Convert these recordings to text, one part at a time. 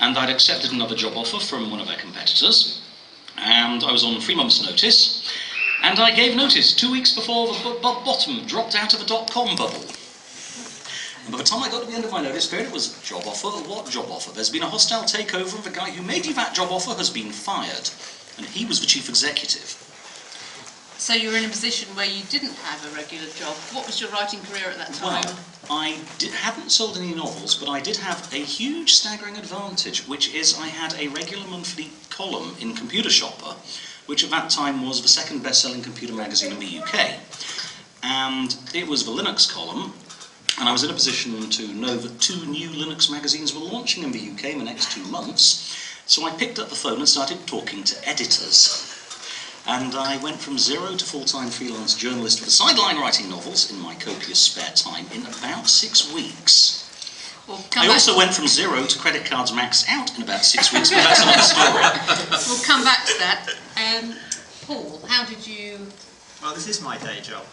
and I'd accepted another job offer from one of our competitors, and I was on 3 months' notice, and I gave notice 2 weeks before the bottom dropped out of the .com bubble. And by the time I got to the end of my notice period, it was job offer. What job offer? There's been a hostile takeover, and the guy who made you that job offer has been fired, and he was the chief executive. So you were in a position where you didn't have a regular job. What was your writing career at that time? Well, I hadn't sold any novels, but I did have a huge staggering advantage, which is I had a regular monthly column in Computer Shopper, which at that time was the second best-selling computer magazine in the UK. And it was the Linux column, and I was in a position to know that 2 new Linux magazines were launching in the UK in the next 2 months. So I picked up the phone and started talking to editors. And I went from 0 to full-time freelance journalist with a sideline writing novels in my copious spare time in about 6 weeks. I also went from 0 to credit cards maxed out in about 6 weeks, but that's another story. We'll come back to that. Paul, how did you... Well, this is my day job.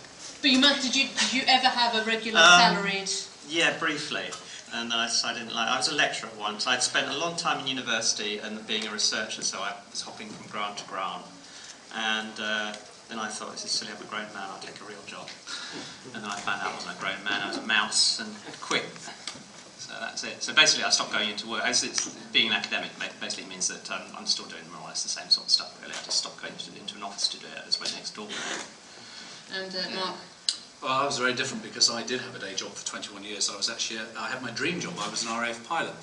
But did you ever have a regular salaried... Yeah, briefly. And I decided I was a lecturer once. I'd spent a long time in university and being a researcher, so I was hopping from grant to grant. And then I thought, this is silly, I'm a grown man, I'll take a real job. And then I found out I wasn't a grown man, I was a mouse, and quit. So that's it. So basically I stopped going into work. Being an academic basically means that I'm still doing more or less the same sort of stuff, really. I just stopped going into an office to do it, I just went next door. And Mark? Well, I was very different because I did have a day job for 21 years. I had my dream job, I was an RAF pilot.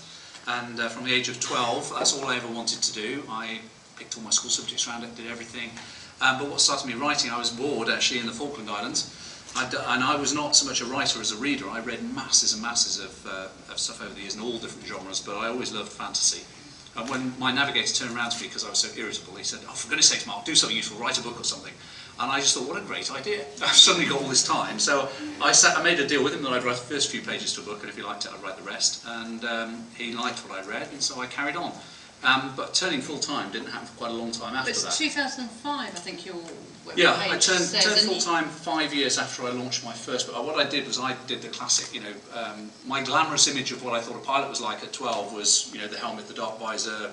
And from the age of 12, that's all I ever wanted to do. I picked all my school subjects around it, did everything. But what started me writing, I was bored actually in the Falkland Islands. And I was not so much a writer as a reader. I read masses and masses of stuff over the years in all different genres, but I always loved fantasy. And when my navigator turned around to me because I was so irritable, he said, "Oh, for goodness sakes, Mark, do something useful, write a book or something." And I just thought, what a great idea. I've suddenly got all this time. So I made a deal with him that I'd write the first few pages to a book, and if he liked it, I'd write the rest. And he liked what I read, and so I carried on. But turning full-time didn't happen for quite a long time after that. But it's 2005, I think you're... Yeah, I turned full-time 5 years after I launched my first book. What I did was I did the classic, my glamorous image of what I thought a pilot was like at 12 was, the helmet, the dark visor,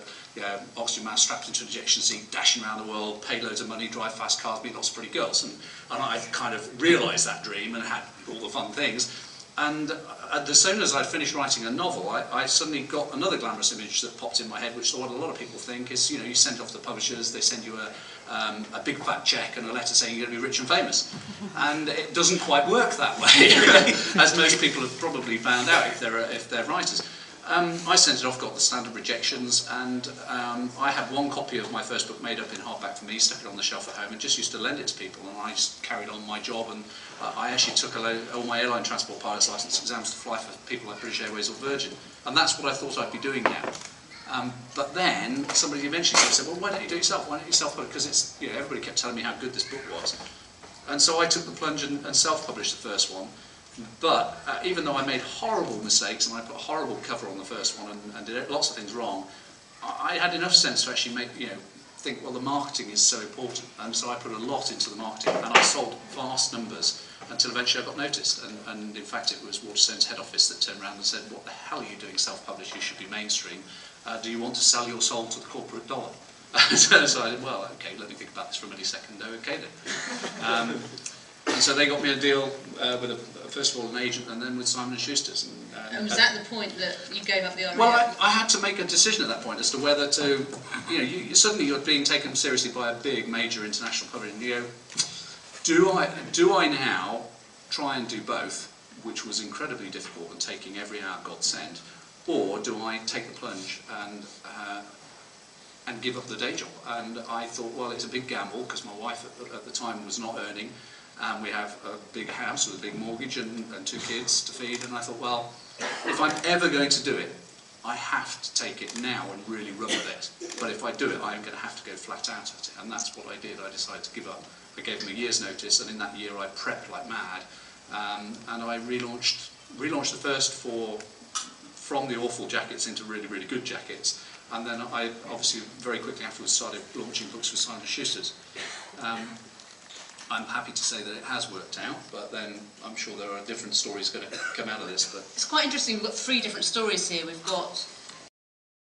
oxygen mask strapped into an ejection seat, dashing around the world, pay loads of money, drive fast cars, meet lots of pretty girls. And I kind of realised that dream and had all the fun things. And as soon as I'd finished writing a novel, I suddenly got another glamorous image that popped in my head, which is what a lot of people think is, you send off to the publishers, they send you a big fat cheque and a letter saying you're going to be rich and famous. And it doesn't quite work that way, as most people have probably found out if they're writers. I sent it off, got the standard rejections, and I had one copy of my first book made up in hardback for me, stuck it on the shelf at home, and just used to lend it to people, and I just carried on my job, and I actually took all my airline transport pilot's license exams to fly for people like British Airways or Virgin, and that's what I thought I'd be doing now. But then somebody eventually said, well, why don't you do it yourself? Why don't you self-publish? Because it's, everybody kept telling me how good this book was. And so I took the plunge and self-published the first one. But even though I made horrible mistakes and I put a horrible cover on the first one and did lots of things wrong, I had enough sense to actually think, well, the marketing is so important. And so I put a lot into the marketing, and I sold vast numbers until eventually I got noticed. And in fact, it was Waterstone's head office that turned around and said, what the hell are you doing self-published? You should be mainstream. Do you want to sell your soul to the corporate dollar? So I said, well, okay, let me think about this for a millisecond. Okay then. And so they got me a deal with, first of all, an agent, and then with Simon & Schuster's. And was that the point that you gave up the RAF? Well, I had to make a decision at that point as to whether to, suddenly you're being taken seriously by a big, major international publisher, and you go, do I now try and do both, which was incredibly difficult and taking every hour God sent, or do I take the plunge and give up the day job? And I thought, well, it's a big gamble, because my wife at the time was not earning, and we have a big house with a big mortgage and 2 kids to feed, and I thought, well, if I'm ever going to do it, I have to take it now and really run with it. But if I do it, I'm going to have to go flat out at it, and that's what I did. I decided to give up. I gave them a year's notice, and in that year I prepped like mad, and I relaunched the first 4 from the awful jackets into really, really good jackets, and then I obviously very quickly afterwards started launching books with Simon & Schuster's. I'm happy to say that it has worked out, but then I'm sure there are different stories going to come out of this. But it's quite interesting. We've got 3 different stories here. We've got